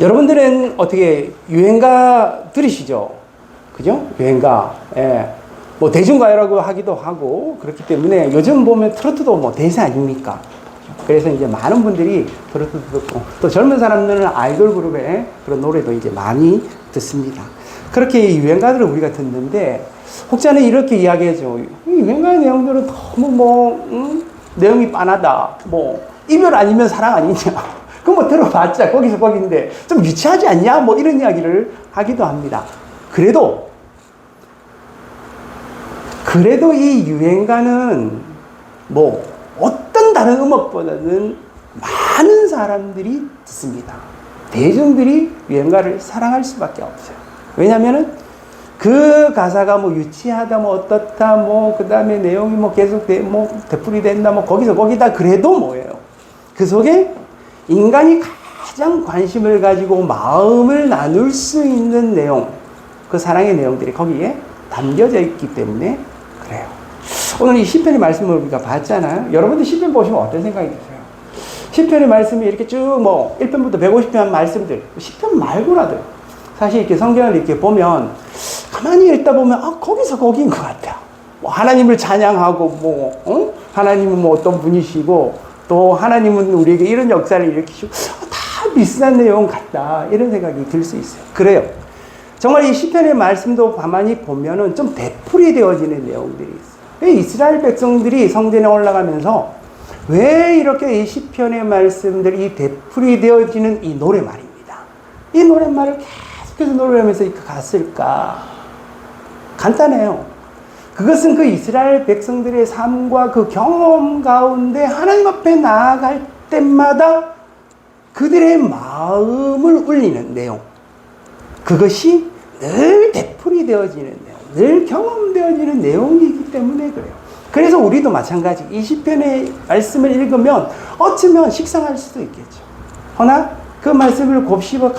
여러분들은 어떻게 유행가 들으시죠? 그죠? 유행가. 예. 뭐 대중가요라고 하기도 하고 그렇기 때문에 요즘 보면 트로트도 뭐 대세 아닙니까? 그래서 이제 많은 분들이 트로트도 듣고 또 젊은 사람들은 아이돌 그룹의 그런 노래도 이제 많이 듣습니다. 그렇게 유행가들을 우리가 듣는데 혹자는 이렇게 이야기하죠. 이 유행가의 내용들은 너무 내용이 빤하다. 뭐 이별 아니면 사랑 아니냐. 그거 뭐 들어봤자 거기서 거긴데 좀 유치하지 않냐? 뭐 이런 이야기를 하기도 합니다. 그래도 이 유행가는 뭐 어떤 다른 음악보다는 많은 사람들이 듣습니다. 대중들이 유행가를 사랑할 수밖에 없어요. 왜냐면은 그 가사가 뭐 유치하다, 뭐 어떻다, 뭐 그 다음에 내용이 뭐 계속 뭐 되풀이 된다, 뭐 거기서 거기다 그래도 뭐예요? 그 속에 인간이 가장 관심을 가지고 마음을 나눌 수 있는 내용, 그 사랑의 내용들이 거기에 담겨져 있기 때문에 그래요. 오늘 이 시편의 말씀을 우리가 봤잖아요. 여러분들 시편 보시면 어떤 생각이 드세요? 시편의 말씀이 이렇게 쭉 뭐 1편부터 150편 말씀들, 시편 말고라도 사실 이렇게 성경을 이렇게 보면 가만히 읽다 보면 거기서 거기인 것 같아요. 뭐 하나님을 찬양하고 하나님은 뭐 어떤 분이시고 또 하나님은 우리에게 이런 역사를 일으키시고 다 비슷한 내용 같다 이런 생각이 들 수 있어요. 그래요. 정말 이 시편의 말씀도 가만히 보면은 좀 되풀이 되어지는 내용들이 있어요. 왜 이스라엘 백성들이 성전에 올라가면서 왜 이렇게 이 시편의 말씀들이 되풀이 되어지는 이 노래말입니다. 이 노래말을 계속해서 노래하면서 갔을까? 간단해요. 그것은 그 이스라엘 백성들의 삶과 그 경험 가운데 하나님 앞에 나아갈 때마다 그들의 마음을 울리는 내용. 그것이 늘 되풀이 되어지는 내용, 늘 경험되어지는 내용이기 때문에 그래요. 그래서 우리도 마찬가지 이 시편의 말씀을 읽으면 어쩌면 식상할 수도 있겠죠. 그러나 그 말씀을 곱씹어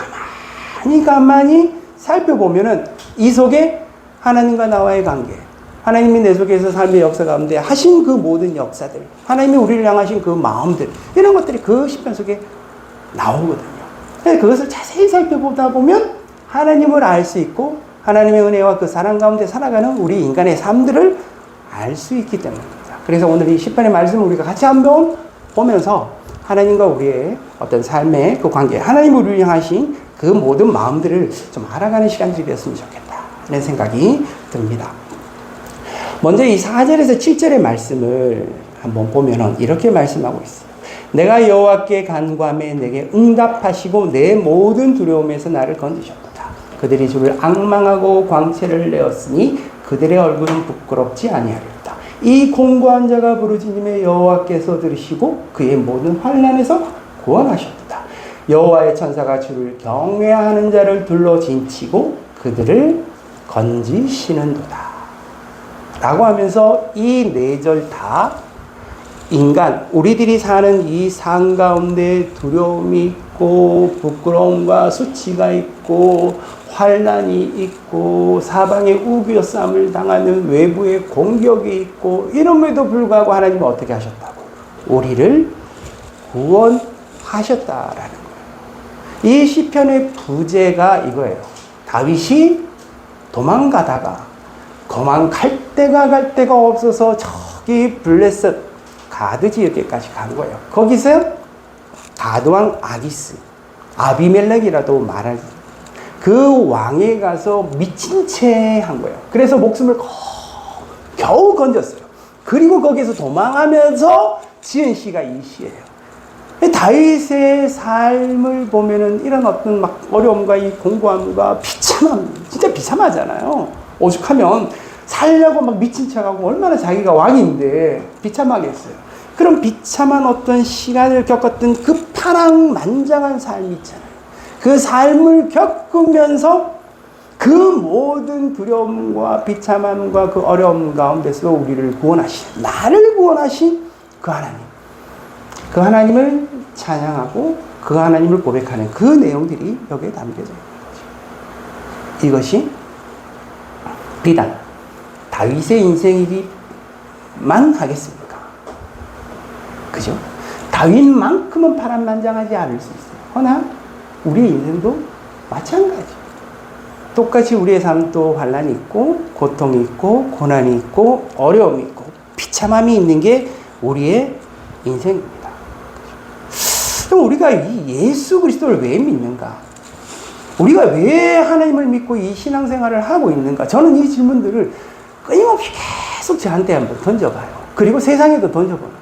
가만히 살펴보면은 이 속에 하나님과 나와의 관계, 하나님이 내 속에서 삶의 역사 가운데 하신 그 모든 역사들, 하나님이 우리를 향하신 그 마음들, 이런 것들이 그 시편 속에 나오거든요. 그것을 자세히 살펴보다 보면 하나님을 알 수 있고 하나님의 은혜와 그 사랑 가운데 살아가는 우리 인간의 삶들을 알 수 있기 때문입니다. 그래서 오늘 이 시편의 말씀을 우리가 같이 한번 보면서 하나님과 우리의 어떤 삶의 그 관계, 하나님이 우리를 향하신 그 모든 마음들을 좀 알아가는 시간들이 되었으면 좋겠다 이런 생각이 듭니다. 먼저 이 4절에서 7절의 말씀을 한번 보면은 이렇게 말씀하고 있어요. 내가 여호와께 간구하매 내게 응답하시고 내 모든 두려움에서 나를 건지셨도다. 그들이 주를 앙망하고 광채를 내었으니 그들의 얼굴은 부끄럽지 아니하리로다. 이 공고한 자가 부르짖음에 여호와께서 들으시고 그의 모든 환난에서 구원하셨도다. 여호와의 천사가 주를 경외하는 자를 둘러 진치고 그들을 건지시는도다. 라고 하면서 이 4절 다 인간, 우리들이 사는 이 삶 가운데 두려움이 있고 부끄러움과 수치가 있고 환난이 있고 사방에 우겨쌈을 당하는 외부의 공격이 있고 이럼에도 불구하고 하나님은 어떻게 하셨다고? 우리를 구원하셨다라는 거예요. 이 시편의 부제가 이거예요. 다윗이 도망가다가 도망갈 데가 갈 데가 없어서 저기 블레셋 가드 지역에까지 간 거예요. 거기서 가드왕 아기스, 아비멜렉이라도 말할 그 왕에 가서 미친 채 한 거예요. 그래서 목숨을 겨우 건졌어요. 그리고 거기서 도망하면서 지은 시가 이 시예요. 다윗의 삶을 보면은 이런 어떤 막 어려움과 이 공고함과 비참함, 진짜 비참하잖아요. 오죽하면 살려고 막 미친 척하고 얼마나 자기가 왕인데 비참하겠어요. 그런 비참한 어떤 시간을 겪었던 그 파랑만장한 삶이 있잖아요. 그 삶을 겪으면서 그 모든 두려움과 비참함과 그 어려움 가운데서 우리를 구원하신, 나를 구원하신 그 하나님. 그 하나님을 찬양하고 그 하나님을 고백하는 그 내용들이 여기에 담겨져 있는 거죠. 이것이 비단 다윗의 인생이기만 하겠습니까? 그죠? 다윗만큼은 파란만장하지 않을 수 있어요. 그러나 우리의 인생도 마찬가지. 똑같이 우리의 삶도 환란이 있고 고통이 있고 고난이 있고 어려움이 있고 비참함이 있는 게 우리의 인생입니다. 그럼 우리가 이 예수 그리스도를 왜 믿는가? 우리가 왜 하나님을 믿고 이 신앙생활을 하고 있는가? 저는 이 질문들을 끊임없이 계속 저한테 한번 던져봐요. 그리고 세상에도 던져보는 거예요.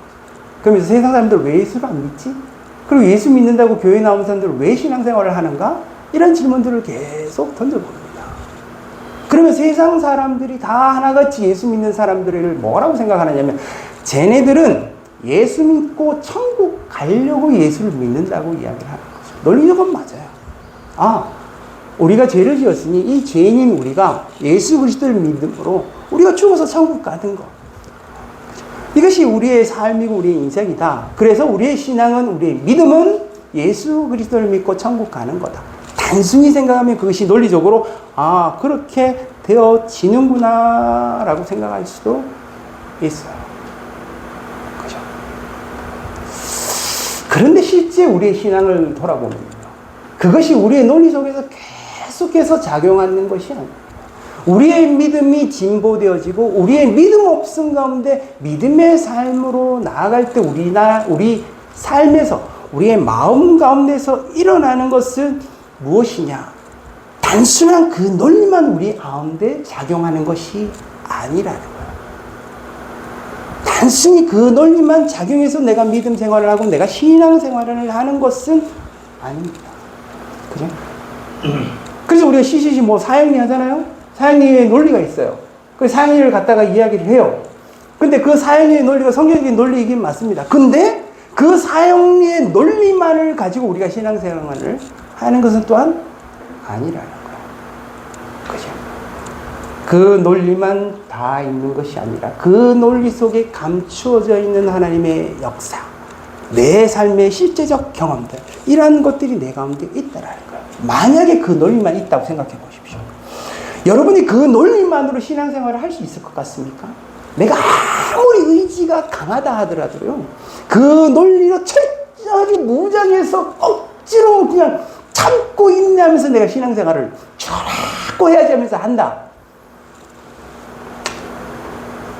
그러면서 세상 사람들 왜 예수를 안 믿지? 그리고 예수 믿는다고 교회 나온 사람들 왜 신앙생활을 하는가? 이런 질문들을 계속 던져봅니다. 그러면 세상 사람들이 다 하나같이 예수 믿는 사람들을 뭐라고 생각하느냐면 쟤네들은 예수 믿고 천국 가려고 예수를 믿는다고 이야기를 하는 거죠. 논리적으로 맞아요. 우리가 죄를 지었으니 이 죄인인 우리가 예수 그리스도를 믿음으로 우리가 죽어서 천국 가는 거. 이것이 우리의 삶이고 우리의 인생이다. 그래서 우리의 신앙은, 우리의 믿음은 예수 그리스도를 믿고 천국 가는 거다. 단순히 생각하면 그것이 논리적으로 그렇게 되어지는구나 라고 생각할 수도 있어요. 그죠? 그런데 실제 우리의 신앙을 돌아보면 그것이 우리의 논리 속에서 계속해서 작용하는 것이 아닙니다. 우리의 믿음이 진보되어지고 우리의 믿음 없음 가운데 믿음의 삶으로 나아갈 때 우리 삶에서 우리의 마음 가운데서 일어나는 것은 무엇이냐? 단순한 그 논리만 우리 가운데 작용하는 것이 아니라는 거예요. 단순히 그 논리만 작용해서 내가 믿음 생활을 하고 내가 신앙 생활을 하는 것은 아닙니다. 그죠? 그래서 우리가 CCC 사형리 하잖아요? 사형리의 논리가 있어요. 그 사형리를 갖다가 이야기를 해요. 근데 그 사형리의 논리가 성경적인 논리이긴 맞습니다. 근데 그 사형리의 논리만을 가지고 우리가 신앙생활을 하는 것은 또한 아니라는 거예요. 그죠? 그 논리만 다 있는 것이 아니라 그 논리 속에 감추어져 있는 하나님의 역사, 내 삶의 실제적 경험들, 이러한 것들이 내 가운데 있다라는 거예요. 만약에 그 논리만 있다고 생각해 보십시오. 여러분이 그 논리만으로 신앙생활을 할 수 있을 것 같습니까? 내가 아무리 의지가 강하다 하더라도요, 그 논리로 철저히 무장해서 억지로 그냥 참고 인내하면서 내가 신앙생활을 참고 해야지 하면서 한다.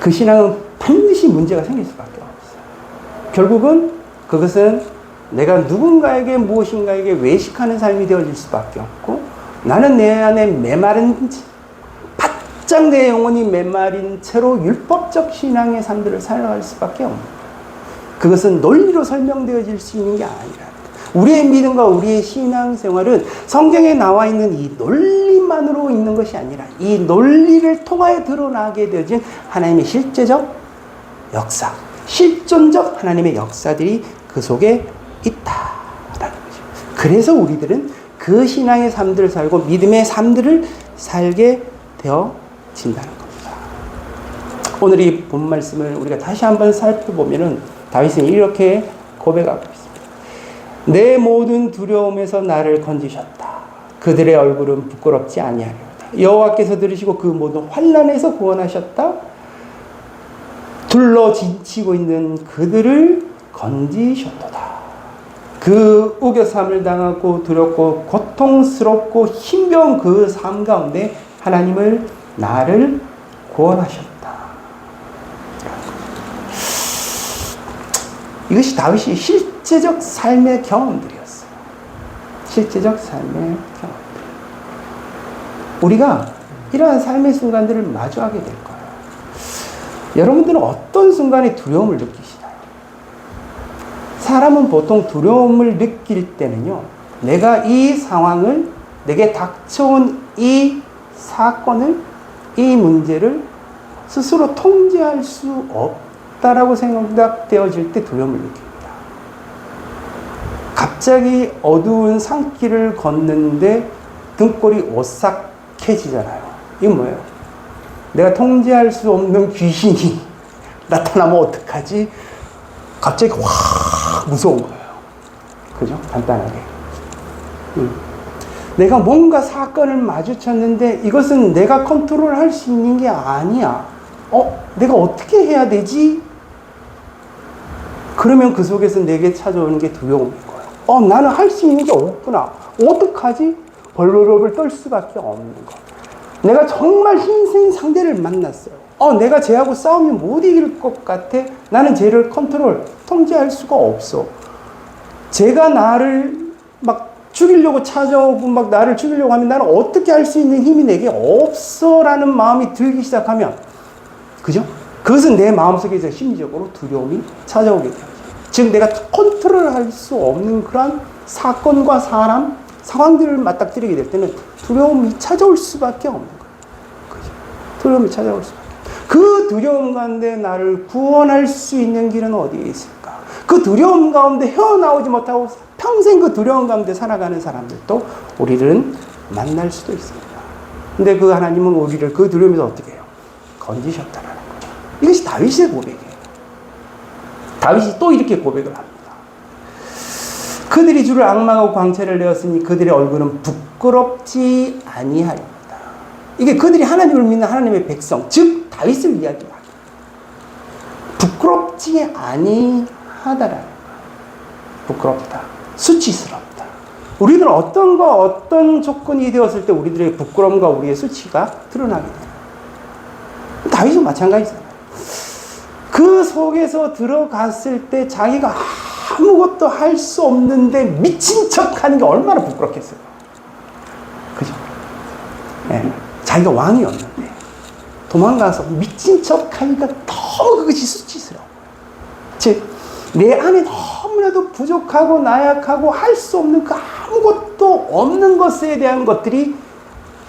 그 신앙은 반드시 문제가 생길 수밖에 없어요. 결국은 그것은 내가 누군가에게 무엇인가에게 외식하는 삶이 되어질 수밖에 없고, 나는 내 안에 메마른, 바짝 내 영혼이 메마린 채로 율법적 신앙의 삶들을 살아갈 수밖에 없습니다. 그것은 논리로 설명되어질 수 있는 게 아니라, 우리의 믿음과 우리의 신앙생활은 성경에 나와 있는 이 논리만으로 있는 것이 아니라 이 논리를 통하여 드러나게 되어진 하나님의 실제적 역사, 실존적 하나님의 역사들이 그 속에 있다라는 거죠. 그래서 우리들은 그 신앙의 삶들을 살고 믿음의 삶들을 살게 되어진다는 겁니다. 오늘 이 본 말씀을 우리가 다시 한번 살펴보면은 다윗은 이렇게 고백하고 있습니다. 내 모든 두려움에서 나를 건지셨다. 그들의 얼굴은 부끄럽지 아니하리로다. 여호와께서 들으시고 그 모든 환난에서 구원하셨다. 둘러 지치고 있는 그들을 건지셨도다. 그 우겨삼을 당하고 두렵고 고통스럽고 힘겨운 그 삶 가운데 하나님을 나를 구원하셨다. 이것이 다윗이 실제적 삶의 경험들이었어요. 실제적 삶의 경험들. 우리가 이러한 삶의 순간들을 마주하게 될 거예요. 여러분들은 어떤 순간에 두려움을 느끼시나요? 사람은 보통 두려움을 느낄 때는요, 내가 이 상황을, 내게 닥쳐온 이 사건을, 이 문제를 스스로 통제할 수 없다라고 생각되어질 때 두려움을 느낍니다. 갑자기 어두운 산길을 걷는데 등골이 오싹해지잖아요. 이건 뭐예요? 내가 통제할 수 없는 귀신이 나타나면 어떡하지? 갑자기 확 무서운 거예요. 그죠? 간단하게. 내가 뭔가 사건을 마주쳤는데 이것은 내가 컨트롤할 수 있는 게 아니야. 내가 어떻게 해야 되지? 그러면 그 속에서 내게 찾아오는 게 두려움인 거예요. 나는 할 수 있는 게 없구나. 어떡하지? 벌벌벌 떨 수밖에 없는 거. 내가 정말 힘센 상대를 만났어요. 내가 쟤하고 싸우면 못 이길 것 같아. 나는 쟤를 통제할 수가 없어. 쟤가 나를 막 죽이려고 찾아오고 막 나를 죽이려고 하면 나는 어떻게 할 수 있는 힘이 내게 없어 라는 마음이 들기 시작하면, 그죠? 그것은 내 마음속에서 심리적으로 두려움이 찾아오게 돼요. 즉 내가 컨트롤할 수 없는 그런 사건과 상황들을 맞닥뜨리게 될 때는 두려움이 찾아올 수밖에 없는 거예요. 그죠? 두려움이 찾아올 수밖에. 그 두려움 가운데 나를 구원할 수 있는 길은 어디에 있을까? 그 두려움 가운데 헤어나오지 못하고 평생 그 두려움 가운데 살아가는 사람들도 우리들은 만날 수도 있습니다. 근데 그 하나님은 우리를 그 두려움에서 어떻게 해요? 건지셨다라는 거죠. 이것이 다윗의 고백이에요. 다윗이 또 이렇게 고백을 합니다. 그들이 주를 앙망하고 광채를 내었으니 그들의 얼굴은 부끄럽지 아니하리로다. 이게 그들이 하나님을 믿는 하나님의 백성, 즉 다윗을 이야기합니다. 부끄럽지 아니하다라는 거예요. 부끄럽다. 수치스럽다. 우리들은 어떤 조건이 되었을 때 우리들의 부끄러움과 우리의 수치가 드러나게 돼요. 다윗은 마찬가지잖아요. 그 속에서 들어갔을 때 자기가 아무것도 할 수 없는데 미친 척 하는 게 얼마나 부끄럽겠어요. 그죠? 네. 자기가 왕이었는데 도망가서 미친 척 하니까 너무 그것이 수치스러워. 즉, 내 안에 너무나도 부족하고 나약하고 할 수 없는 그 아무것도 없는 것에 대한 것들이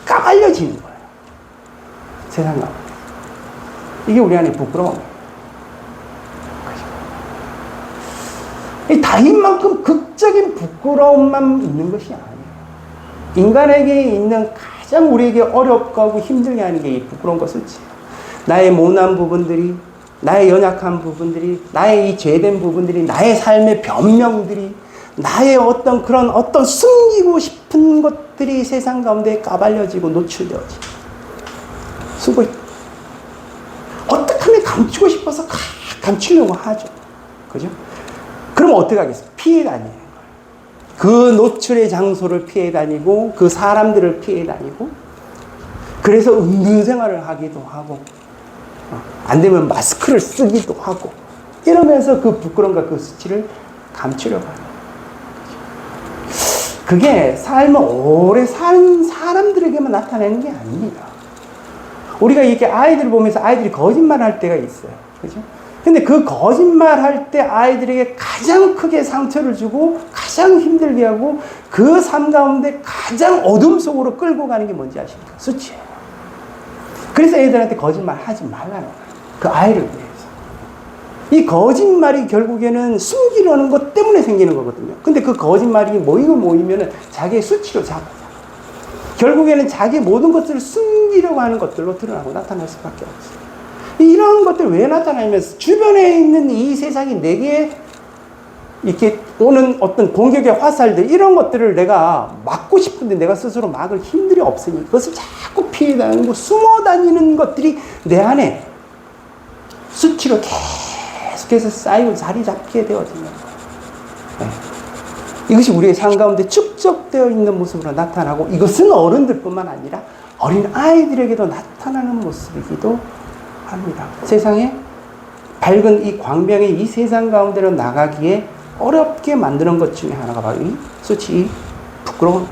까발려지는 거예요. 세상 가운데. 이게 우리 안에 부끄러움이에요. 이 다윗만큼 극적인 부끄러움만 있는 것이 아니에요. 인간에게 있는 가장 우리에게 어렵고 하고 힘들게 하는 게 이 부끄러움과 수치예요. 나의 모난 부분들이, 나의 연약한 부분들이, 나의 이 죄된 부분들이, 나의 삶의 변명들이, 나의 어떤 숨기고 싶은 것들이 세상 가운데 까발려지고 노출되어지고, 어떻게 하면 감추고 싶어서 감추려고 하죠. 그죠? 그럼 어떻게 하겠어요? 피해 다니는 거예요. 그 노출의 장소를 피해 다니고, 그 사람들을 피해 다니고, 그래서 은둔 생활을 하기도 하고, 안 되면 마스크를 쓰기도 하고, 이러면서 그 부끄러움과 그 수치를 감추려고 하는 거예요. 그게 삶을 오래 산 사람들에게만 나타내는 게 아닙니다. 우리가 이렇게 아이들을 보면서 아이들이 거짓말 할 때가 있어요. 그죠? 근데 그 거짓말 할 때 아이들에게 가장 크게 상처를 주고 가장 힘들게 하고 그 삶 가운데 가장 어둠 속으로 끌고 가는 게 뭔지 아십니까? 수치예요. 그래서 애들한테 거짓말 하지 말라는 거예요. 그 아이를 위해서. 이 거짓말이 결국에는 숨기려는 것 때문에 생기는 거거든요. 근데 그 거짓말이 모이면은 자기의 수치로 잡아요. 결국에는 자기 모든 것들을 숨기려고 하는 것들로 드러나고 나타날 수밖에 없어요. 이런 것들 왜 나타나냐면 주변에 있는 이 세상이 내게 이렇게 오는 어떤 공격의 화살들, 이런 것들을 내가 막고 싶은데 내가 스스로 막을 힘들이 없으니 그것을 자꾸 피해 다니고 숨어 다니는 것들이 내 안에 수치로 계속해서 쌓이고 자리 잡게 되어지는 거예요. 네. 이것이 우리의 삶 가운데 축적되어 있는 모습으로 나타나고, 이것은 어른들뿐만 아니라 어린 아이들에게도 나타나는 모습이기도 합니다. 세상에 밝은 이 광명의 이 세상 가운데로 나가기에 어렵게 만드는 것 중에 하나가 바로 이 수치, 이 부끄러움이에요.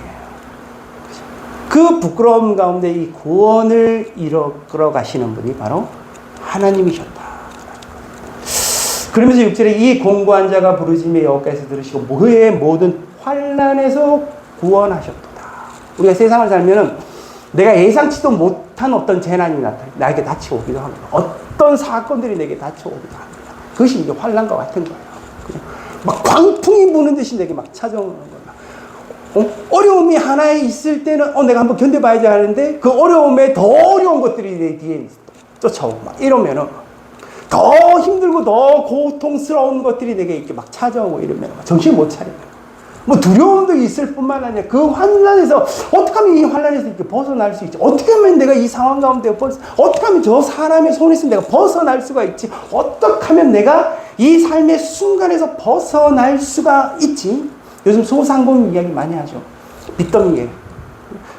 그 부끄러움 가운데 이 구원을 이끌어 가시는 분이 바로 하나님이셨다. 그러면서 6절에 이 공고한 자가 부르짖음에 여호와께서 들으시고 그의 모든 환난에서 구원하셨도다. 우리가 세상을 살면은 내가 예상치도 못한 어떤 재난이 나에게 닥쳐오기도 합니다. 어떤 사건들이 내게 닥쳐오기도 합니다. 그것이 이제 환난과 같은 거예요. 그죠? 막 광풍이 부는 듯이 내게 막 찾아오는 거예요. 어려움이 하나에 있을 때는 내가 한번 견뎌봐야지 하는데 그 어려움에 더 어려운 것들이 내 뒤에 쫓아오고 막 이러면은 더 힘들고 더 고통스러운 것들이 내게 이렇게 막 찾아오고 이러면 정신 못 차려요. 뭐 두려움도 있을 뿐만 아니라 그 환난에서 어떻게 하면 이 환난에서 이렇게 벗어날 수 있지? 어떻게 하면 내가 이 상황 가운데 어떻게 하면 저 사람의 손에서 내가 벗어날 수가 있지? 어떻게 하면 내가 이 삶의 순간에서 벗어날 수가 있지? 요즘 소상공인 이야기 많이 하죠. 빚더미에.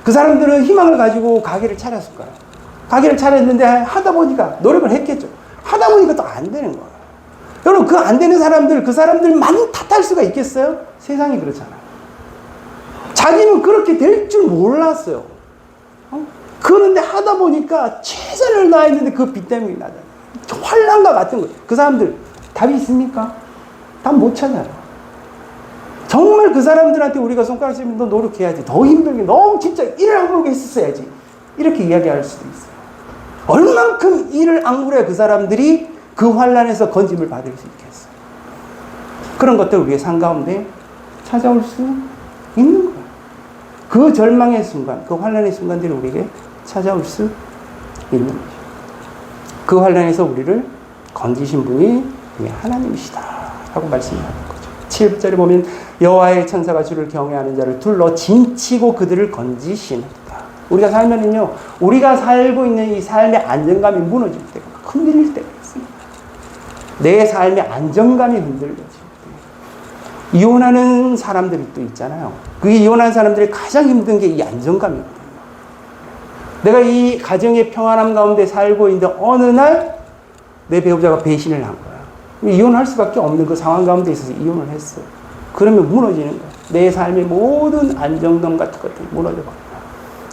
그 사람들은 희망을 가지고 가게를 차렸을 거예요. 가게를 차렸는데 하다 보니까 노력을 했겠죠. 하다 보니까 또 안 되는 거예요. 여러분, 그 안 되는 사람들, 그 사람들만 탓할 수가 있겠어요? 세상이 그렇잖아요. 자기는 그렇게 될 줄 몰랐어요. 그런데 하다 보니까 최선을 다했는데 그 빚 때문에 나잖아요. 환란과 같은 거예요. 그 사람들 답이 있습니까? 답 못 찾아요. 정말 그 사람들한테 우리가 손가락 쥐면 너 노력해야지. 더 힘들게, 너 진짜 일을 악물게 했었어야지. 이렇게 이야기할 수도 있어요. 얼만큼 일을 악물어야 그 사람들이 그 환란에서 건짐을 받을 수 있겠어요. 그런 것들 우리의 삶 가운데 찾아올 수 있는 거예요. 그 절망의 순간, 그 환란의 순간들이 우리에게 찾아올 수 있는 거죠. 그 환란에서 우리를 건지신 분이 하나님이시다 라고 말씀하는 거죠. 7절에 보면 여호와의 천사가 주를 경외하는 자를 둘러 진치고 그들을 건지시는다. 우리가 살면은요, 우리가 살고 있는 이 삶의 안정감이 무너질 때가 흔들릴 때가 있습니다. 내 삶의 안정감이 흔들려질 때. 이혼하는 사람들이 또 있잖아요. 그 이혼한 사람들이 가장 힘든 게 이 안정감이거든요. 내가 이 가정의 평안함 가운데 살고 있는데 어느 날 내 배우자가 배신을 한 거야. 이혼할 수밖에 없는 그 상황 가운데 있어서 이혼을 했어요. 그러면 무너지는 거야. 내 삶의 모든 안정감 같은 것들이 무너져버려요.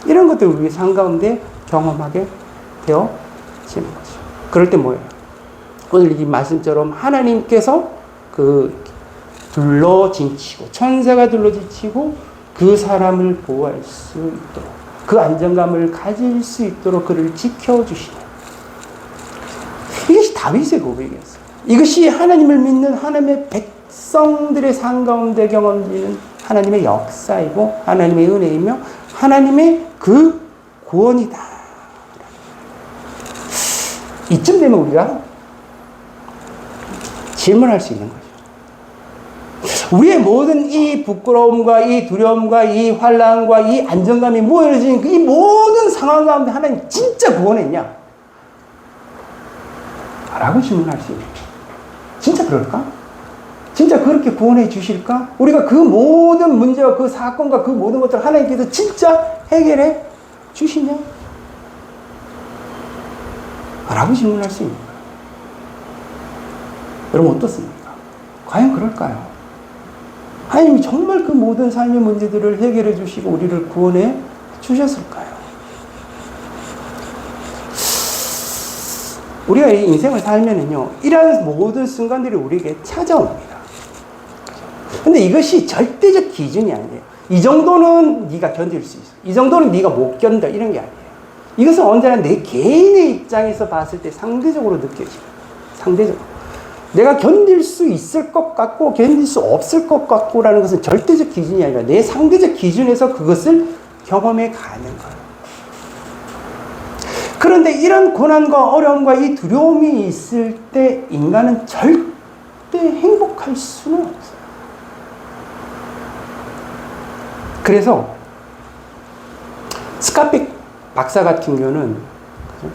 이런 것들을 우리 삶 가운데 경험하게 되어지는 거죠. 그럴 때 뭐예요? 오늘 이 말씀처럼 하나님께서 그 둘러 진치고, 천사가 둘러 진치고 그 사람을 보호할 수 있도록, 그 안정감을 가질 수 있도록 그를 지켜주시는, 이것이 다윗의 고백이었어요. 이것이 하나님을 믿는 하나님의 백성들의 삶 가운데 경험되는 하나님의 역사이고 하나님의 은혜이며 하나님의 그 구원이다. 이쯤 되면 우리가 질문할 수 있는 거죠. 우리의 모든 이 부끄러움과 이 두려움과 이 환난과 이 안정감이 모여진 이 모든 상황 가운데 하나님 진짜 구원했냐? 라고 질문할 수 있는 거죠. 진짜 그럴까? 진짜 그렇게 구원해 주실까? 우리가 그 모든 문제와 그 사건과 그 모든 것들을 하나님께서 진짜 해결해 주시냐? 라고 질문할 수 있는 거예요. 여러분 어떻습니까? 과연 그럴까요? 하나님이 정말 그 모든 삶의 문제들을 해결해 주시고 우리를 구원해 주셨을까요? 우리가 이 인생을 살면은요, 이러한 모든 순간들이 우리에게 찾아옵니다. 근데 이것이 절대적 기준이 아니에요. 이 정도는 네가 견딜 수 있어. 이 정도는 네가 못 견뎌. 이런 게 아니에요. 이것은 언제나 내 개인의 입장에서 봤을 때 상대적으로 느껴져요. 상대적으로. 내가 견딜 수 있을 것 같고 견딜 수 없을 것 같고라는 것은 절대적 기준이 아니라 내 상대적 기준에서 그것을 경험해 가는 거예요. 그런데 이런 고난과 어려움과 이 두려움이 있을 때 인간은 절대 행복할 수는 없어요. 그래서 스카픽 박사 같은 경우는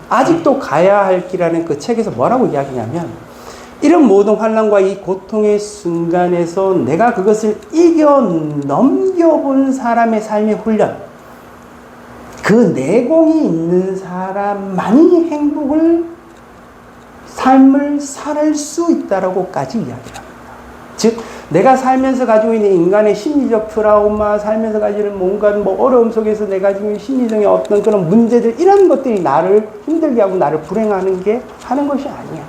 아직도 가야 할 길이라는 그 책에서 뭐라고 이야기냐면, 이런 모든 환난과 이 고통의 순간에서 내가 그것을 이겨 넘겨본 사람의 삶의 훈련, 그 내공이 있는 사람만이 삶을 살 수 있다라고까지 이야기합니다. 즉, 내가 살면서 가지고 있는 인간의 심리적 트라우마, 살면서 가지는 뭔가 어려움 속에서 내가 지금 심리적인 어떤 그런 문제들, 이런 것들이 나를 힘들게 하고 나를 불행하는 게 하는 것이 아니야.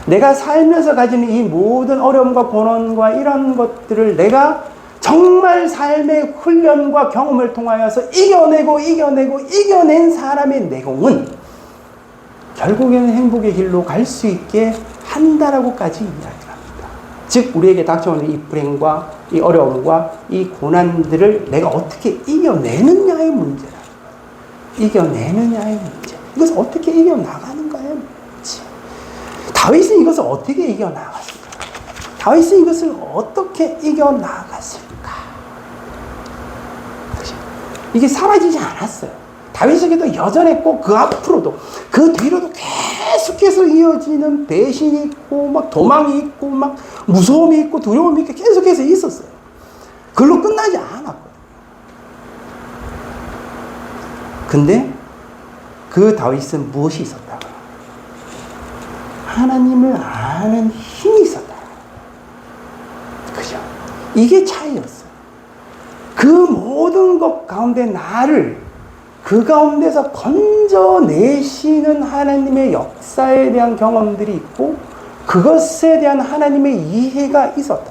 내가 살면서 가지는 이 모든 어려움과 고난과 이런 것들을 내가 정말 삶의 훈련과 경험을 통하여서 이겨낸 사람의 내공은 결국에는 행복의 길로 갈 수 있게 한다라고까지 이야기합니다. 즉, 우리에게 닥쳐오는 이 불행과 이 어려움과 이 고난들을 내가 어떻게 이겨내느냐의 문제라. 이겨내느냐의 문제. 이것을 어떻게 이겨나가는가의 문제. 다윗은 이것을 어떻게 이겨나갔을까? 다윗은 이것을 어떻게 이겨나갔을까? 이게 사라지지 않았어요. 다윗에게도 여전했고, 그 앞으로도, 그 뒤로도 계속해서 이어지는 배신이 있고, 막 도망이 있고, 막 무서움이 있고, 두려움이 있고, 계속해서 있었어요. 그걸로 끝나지 않았거든요. 근데 그 다윗은 무엇이 있었다? 하나님을 아는 힘이 있었다. 그죠? 이게 차이였어요. 그 모든 것 가운데 나를 그 가운데서 건져내시는 하나님의 역사에 대한 경험들이 있고 그것에 대한 하나님의 이해가 있었다.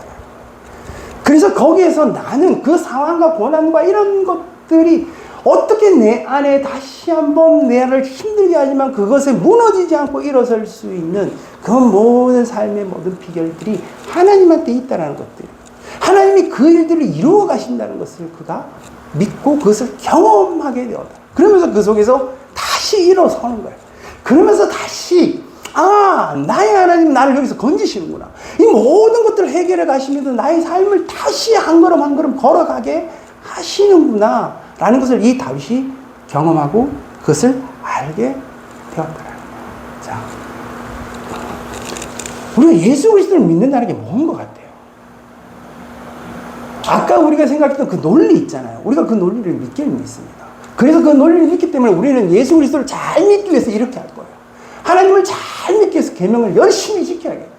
그래서 거기에서 나는 그 상황과 고난과 이런 것들이 어떻게 내 안에 다시 한번 내를 힘들게 하지만 그것에 무너지지 않고 일어설 수 있는 그 모든 삶의 모든 비결들이 하나님한테 있다는 것들. 하나님이 그 일들을 이루어 가신다는 것을 그가 믿고 그것을 경험하게 되었다. 그러면서 그 속에서 다시 일어서는 거예요. 그러면서 다시 나의 하나님 나를 여기서 건지시는구나. 이 모든 것들을 해결해 가시면서 나의 삶을 다시 한 걸음 한 걸음 걸어가게 하시는구나 라는 것을 이 다윗이 경험하고 그것을 알게 되었다라는 거예요. 자, 우리가 예수 그리스도를 믿는다는 게 뭔 것 같아요? 아까 우리가 생각했던 그 논리 있잖아요. 우리가 그 논리를 믿기를 믿습니다. 그래서 그 논리를 믿기 때문에 우리는 예수 그리스도를 잘 믿기 위해서 이렇게 할 거예요. 하나님을 잘 믿기 위해서 계명을 열심히 지켜야겠다.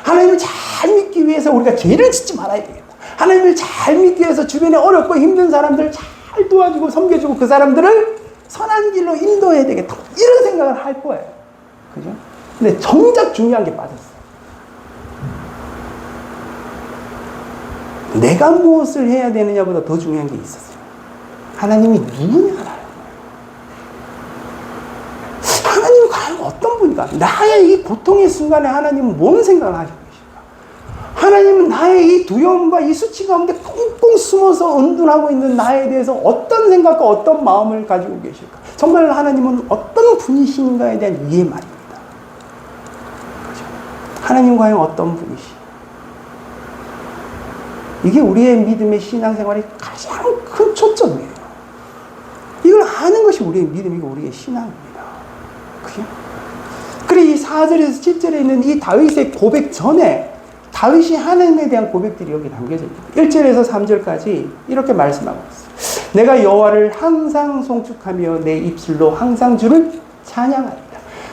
하나님을 잘 믿기 위해서 우리가 죄를 짓지 말아야 되겠다. 하나님을 잘 믿기 위해서 주변에 어렵고 힘든 사람들을 잘 도와주고 섬겨주고 그 사람들을 선한 길로 인도해야 되겠다. 이런 생각을 할 거예요. 그죠? 근데 정작 중요한 게 빠졌어요. 내가 무엇을 해야 되느냐보다 더 중요한 게 있었어요. 하나님이 누구냐라는 거예요. 하나님은 과연 어떤 분인가? 나의 이 고통의 순간에 하나님은 뭔 생각을 하시고 계실까? 하나님은 나의 이 두려움과 이 수치 가운데 꽁꽁 숨어서 은둔하고 있는 나에 대해서 어떤 생각과 어떤 마음을 가지고 계실까? 정말 하나님은 어떤 분이신가에 대한 이해 말입니다. 그렇죠? 하나님 과연 어떤 분이시? 이게 우리의 믿음의 신앙생활의 가장 큰 초점이에요. 이걸 아는 것이 우리의 믿음이고 우리의 신앙입니다. 그게? 그래, 이 4절에서 7절에 있는 이 다윗의 고백 전에 다윗이 하나님에 대한 고백들이 여기 담겨져 있습니다. 1절에서 3절까지 이렇게 말씀하고 있어요. 내가 여호와를 항상 송축하며 내 입술로 항상 주를 찬양하리라.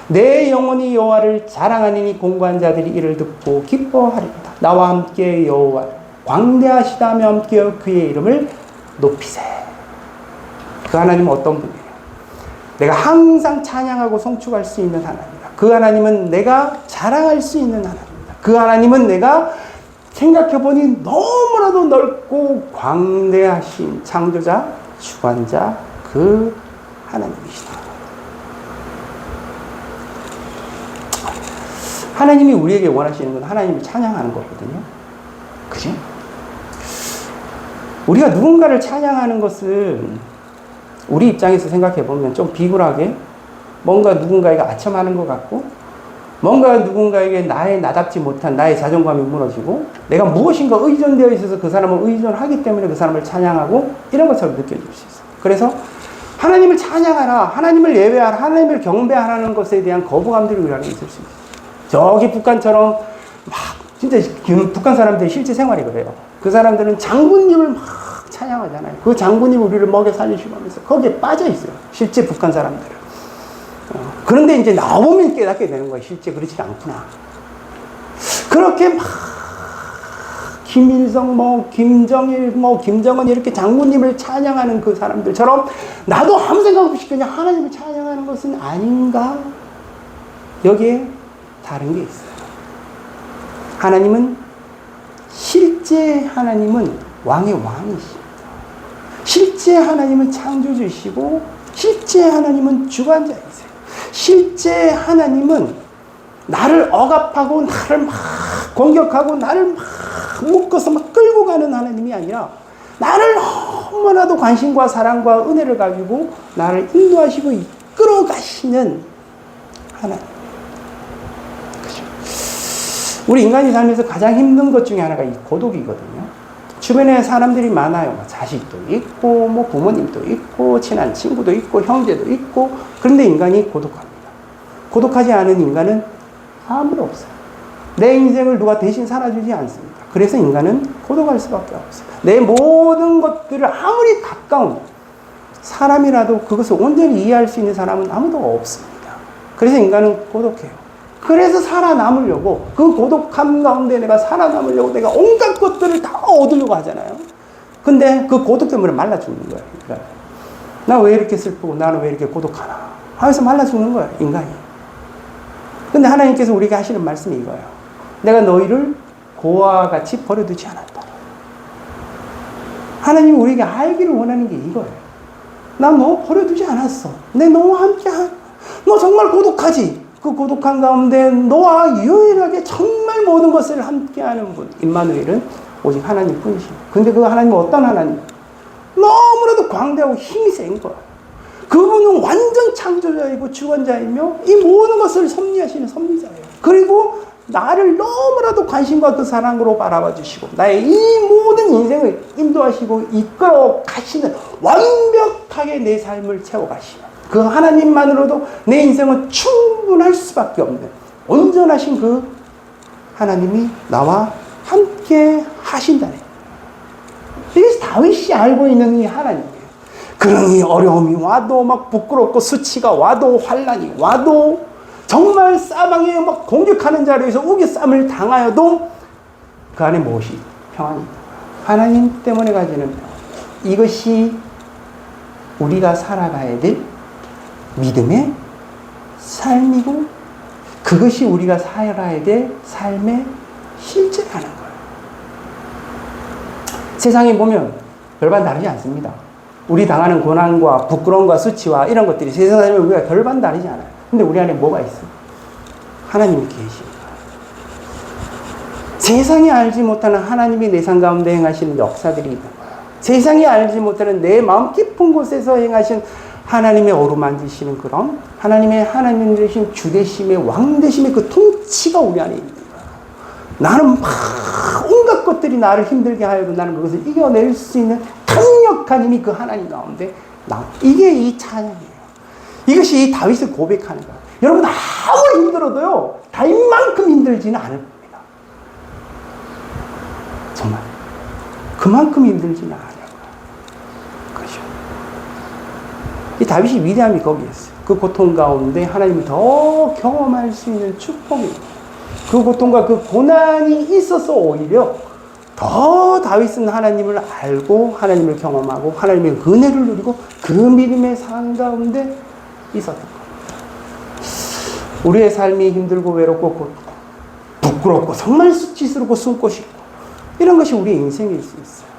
내 영혼이 여호와를 자랑하니 공고한 자들이 이를 듣고 기뻐하리로다. 나와 함께 여호와를 광대하시다며 함께 그의 이름을 높이세. 그 하나님은 어떤 분이에요? 내가 항상 찬양하고 송축할 수 있는 하나님이다. 그 하나님은 내가 자랑할 수 있는 하나님이다. 그 하나님은 내가 생각해보니 너무나도 넓고 광대하신 창조자, 주관자 그 하나님이시다. 하나님이 우리에게 원하시는 건 하나님을 찬양하는 거거든요. 그죠? 우리가 누군가를 찬양하는 것은 우리 입장에서 생각해보면 좀 비굴하게 뭔가 누군가에게 아첨하는 것 같고 뭔가 누군가에게 나답지 못한 나의 자존감이 무너지고 내가 무엇인가 의존되어 있어서 그 사람을 의존하기 때문에 그 사람을 찬양하고 이런 것처럼 느껴질 수 있어요. 그래서 하나님을 찬양하라, 하나님을 예배하라, 하나님을 경배하라는 것에 대한 거부감들이 우리 안에 있을 수 있어요. 저기 북한처럼 막 진짜 북한 사람들이 실제 생활이 그래요. 그 사람들은 장군님을 막 찬양하잖아요. 그 장군님 우리를 먹여 살리시고 하면서 거기에 빠져 있어요. 실제 북한 사람들은. 그런데 이제 나오면 깨닫게 되는 거예요. 실제 그렇지 않구나. 그렇게 막 김일성, 김정일, 김정은 이렇게 장군님을 찬양하는 그 사람들처럼 나도 아무 생각 없이 그냥 하나님을 찬양하는 것은 아닌가? 여기에 다른 게 있어요. 하나님은 실제 하나님은 왕의 왕이십니다. 실제 하나님은 창조주이시고 실제 하나님은 주관자이세요. 실제 하나님은 나를 억압하고 나를 막 공격하고 나를 막 묶어서 막 끌고 가는 하나님이 아니라 나를 너무나도 관심과 사랑과 은혜를 가지고 나를 인도하시고 이끌어 가시는 하나님. 그죠? 우리 인간이 살면서 가장 힘든 것 중에 하나가 이 고독이거든요. 주변에 사람들이 많아요. 자식도 있고, 부모님도 있고, 친한 친구도 있고, 형제도 있고. 그런데 인간이 고독합니다. 고독하지 않은 인간은 아무도 없어요. 내 인생을 누가 대신 살아주지 않습니다. 그래서 인간은 고독할 수밖에 없어요. 내 모든 것들을 아무리 가까운 사람이라도 그것을 온전히 이해할 수 있는 사람은 아무도 없습니다. 그래서 인간은 고독해요. 그래서 살아남으려고, 그 고독함 가운데 내가 살아남으려고 내가 온갖 것들을 다 얻으려고 하잖아요. 근데 그 고독 때문에 말라 죽는 거예요. 나 왜 이렇게 슬프고 나는 왜 이렇게 고독하나 하면서 말라 죽는 거예요, 인간이. 근데 하나님께서 우리에게 하시는 말씀이 이거예요. 내가 너희를 고아와 같이 버려두지 않았다. 하나님이 우리에게 알기를 원하는 게 이거예요. 나 너 버려두지 않았어. 내 너와 함께 너 정말 고독하지? 그 고독한 가운데 너와 유일하게 정말 모든 것을 함께하는 분, 임마누엘은 오직 하나님 뿐이십니다. 근데 그 하나님은 어떤 하나님? 너무나도 광대하고 힘이 센 거야. 그분은 완전 창조자이고 주관자이며 이 모든 것을 섭리하시는 섭리자예요. 그리고 나를 너무나도 관심과 그 사랑으로 바라봐 주시고 나의 이 모든 인생을 인도하시고 이끌어 가시는, 완벽하게 내 삶을 채워 가시는 그 하나님만으로도 내 인생은 충분할 수밖에 없는 온전하신 그 하나님이 나와 함께 하신다네. 이게 다윗이 알고 있는 이 하나님이에요. 그러니 어려움이 와도 막 부끄럽고 수치가 와도 환난이 와도 정말 사방에 막 공격하는 자리에서 우겨쌈을 당하여도 그 안에 무엇이? 평안입니다. 하나님 때문에 가지는 평안. 이것이 우리가 살아가야 될 믿음의 삶이고 그것이 우리가 살아야 될 삶의 실제라는 거예요. 세상에 보면 별반 다르지 않습니다. 우리 당하는 고난과 부끄러움과 수치와 이런 것들이 세상에 살면 우리가 별반 다르지 않아요. 근데 우리 안에 뭐가 있어요? 하나님이 계십니다. 세상이 알지 못하는 하나님이 내 삶 가운데 행하시는 역사들이 있는 거예요. 세상이 알지 못하는 내 마음 깊은 곳에서 행하신 하나님의 어루만지시는 그런 하나님 되신 주되심의 왕되심의 그 통치가 우리 안에 있는 거예요. 나는 막 온갖 것들이 나를 힘들게 하여도 나는 그것을 이겨낼 수 있는 강력한 힘이 그 하나님 가운데 이게 이 찬양이에요. 이것이 다윗을 고백하는 거예요. 여러분 아무리 힘들어도요 다윗만큼 힘들지는 않을 겁니다. 정말 그만큼 힘들지는 않아요. 그렇죠. 이 다윗이 위대함이 거기에 있어요. 그 고통 가운데 하나님을 더 경험할 수 있는 축복입니다. 그 고통과 그 고난이 있어서 오히려 더 다윗은 하나님을 알고 하나님을 경험하고 하나님의 은혜를 누리고 그 믿음의 삶 가운데 있었던 겁니다. 우리의 삶이 힘들고 외롭고 부끄럽고 정말 수치스럽고 숨고 싶고 이런 것이 우리의 인생일 수 있어요.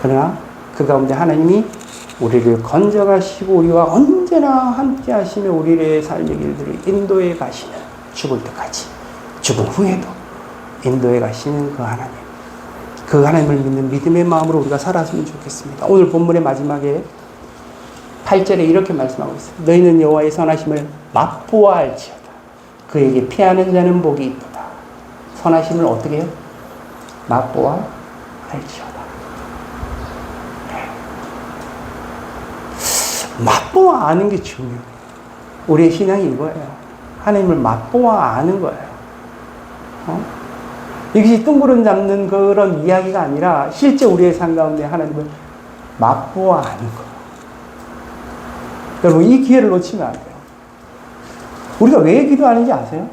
그러나 그 가운데 하나님이 우리를 건져가시고 우리와 언제나 함께 하시며 우리의 삶의 길들을 인도해 가시는, 죽을 때까지 죽은 후에도 인도해 가시는 그 하나님, 그 하나님을 믿는 믿음의 마음으로 우리가 살았으면 좋겠습니다. 오늘 본문의 마지막에 8절에 이렇게 말씀하고 있어요. 너희는 여호와의 선하심을 맛보아할지어다. 그에게 피하는 자는 복이 있도다. 선하심을 어떻게 해요? 맛보아할지어다. 맛보아 아는 게 중요해요. 우리의 신앙이 이거예요. 하나님을 맛보아 아는 거예요. 이것이 뜬구름 잡는 그런 이야기가 아니라 실제 우리의 삶 가운데 하나님을 맛보아 아는 거예요. 여러분 이 기회를 놓치면 안 돼요. 우리가 왜 기도하는지 아세요?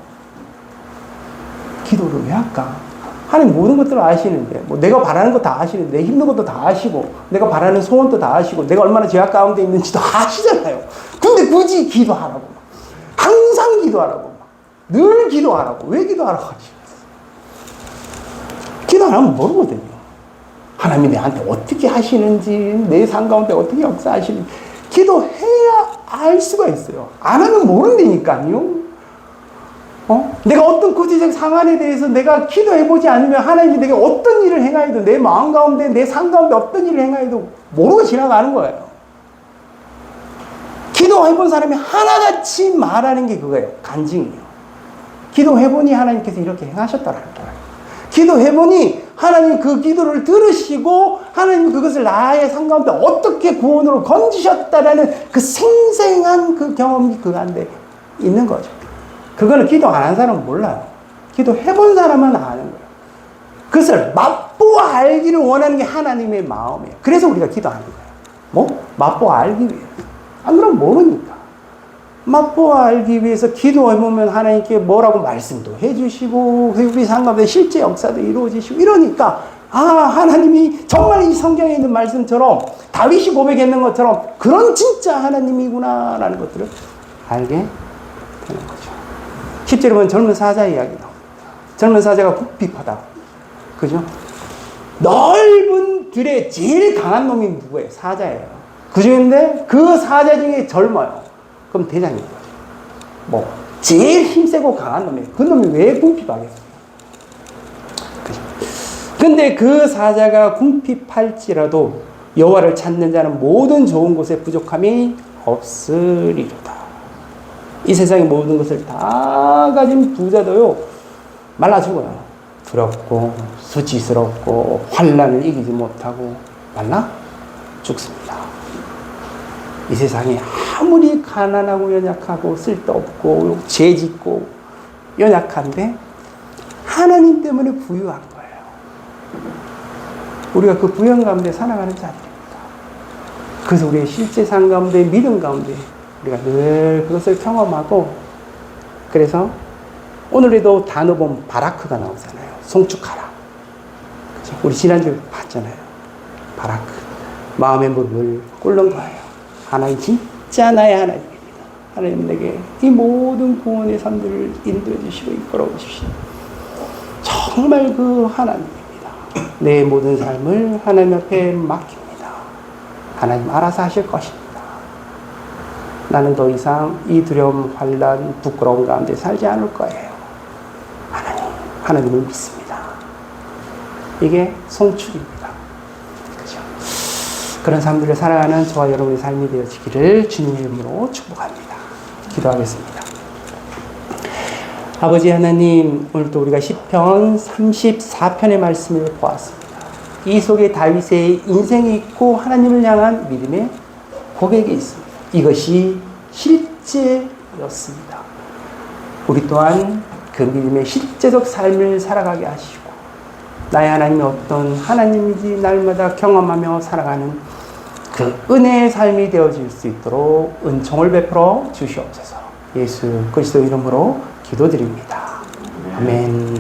기도를 왜 할까? 하나님 모든 것들을 아시는데, 뭐 내가 바라는 거 다 아시는데, 내 힘든 것도 다 아시고, 내가 바라는 소원도 다 아시고, 내가 얼마나 죄악 가운데 있는지도 아시잖아요. 근데 굳이 기도하라고. 항상 기도하라고. 늘 기도하라고. 왜 기도하라고 하지? 기도 안 하면 모르거든요. 하나님이 내한테 어떻게 하시는지, 내 삶 가운데 어떻게 역사하시는지, 기도해야 알 수가 있어요. 안 하면 모른다니까요. 내가 어떤 구체적 상황에 대해서 내가 기도해보지 않으면 하나님이 내게 어떤 일을 행하여도 내 마음 가운데 내 삶 가운데 어떤 일을 행하여도 모르고 지나가는 거예요. 기도해본 사람이 하나같이 말하는 게 그거예요. 간증이에요. 기도해보니 하나님께서 이렇게 행하셨다라는 거예요. 기도해보니 하나님 그 기도를 들으시고 하나님 그것을 나의 삶 가운데 어떻게 구원으로 건지셨다라는 그 생생한 그 경험이 그 안에 있는 거죠. 그거는 기도 안 한 사람은 몰라요. 기도 해본 사람은 아는 거예요. 그것을 맛보아 알기를 원하는 게 하나님의 마음이에요. 그래서 우리가 기도하는 거예요. 뭐? 맛보아 알기 위해서. 안 그러면 모르니까. 맛보아 알기 위해서 기도해보면 하나님께 뭐라고 말씀도 해주시고 우리 삶 가운데 실제 역사도 이루어지시고 이러니까 하나님이 정말 이 성경에 있는 말씀처럼 다윗이 고백했는 것처럼 그런 진짜 하나님이구나 라는 것들을 알게 되는 거죠. 10절에 보면 젊은 사자 이야기 나옵니다. 젊은 사자가 궁핍하다고. 그죠? 넓은 들에 제일 강한 놈이 누구예요? 사자예요. 그 중인데 그 사자 중에 젊어요. 그럼 대장인 거죠. 뭐 제일 힘세고 강한 놈이에요. 그 놈이 왜 궁핍하겠어요? 그죠? 근데 그 사자가 궁핍할지라도 여호와를 찾는 자는 모든 좋은 곳에 부족함이 없으리로다. 이 세상의 모든 것을 다 가진 부자도요 말라 죽어요. 두렵고 수치스럽고 환난을 이기지 못하고 말라 죽습니다. 이 세상에 아무리 가난하고 연약하고 쓸데없고 죄짓고 연약한데 하나님 때문에 부유한 거예요. 우리가 그 부유한 가운데 살아가는 자들입니다. 그래서 우리의 실제 삶 가운데 믿음 가운데 우리가 늘 그것을 경험하고 그래서 오늘에도 단어 보면 바라크가 나오잖아요. 송축하라. 그렇죠? 우리 지난주에 봤잖아요. 바라크. 마음의 문을 꿇는 거예요. 하나님 진짜 나의 하나님입니다. 하나님 내게 이 모든 구원의 삶들을 인도해 주시고 이끌어 주시오. 정말 그 하나님입니다. 내 모든 삶을 하나님 앞에 맡깁니다. 하나님 알아서 하실 것입니다. 나는 더 이상 이 두려움, 환난, 부끄러움 가운데 살지 않을 거예요. 하나님을 믿습니다. 이게 송축입니다. 그렇죠? 그런 삶들을 살아가는 저와 여러분의 삶이 되어지기를 주님의 이름으로 축복합니다. 기도하겠습니다. 아버지 하나님, 오늘도 우리가 시편 34편의 말씀을 보았습니다. 이 속에 다윗의 인생이 있고 하나님을 향한 믿음의 고백이 있습니다. 이것이 실제였습니다. 우리 또한 그 믿음의 실제적 삶을 살아가게 하시고 나의 하나님이 어떤 하나님인지 날마다 경험하며 살아가는 그 은혜의 삶이 되어질 수 있도록 은총을 베풀어 주시옵소서. 예수 그리스도 이름으로 기도드립니다. 아멘.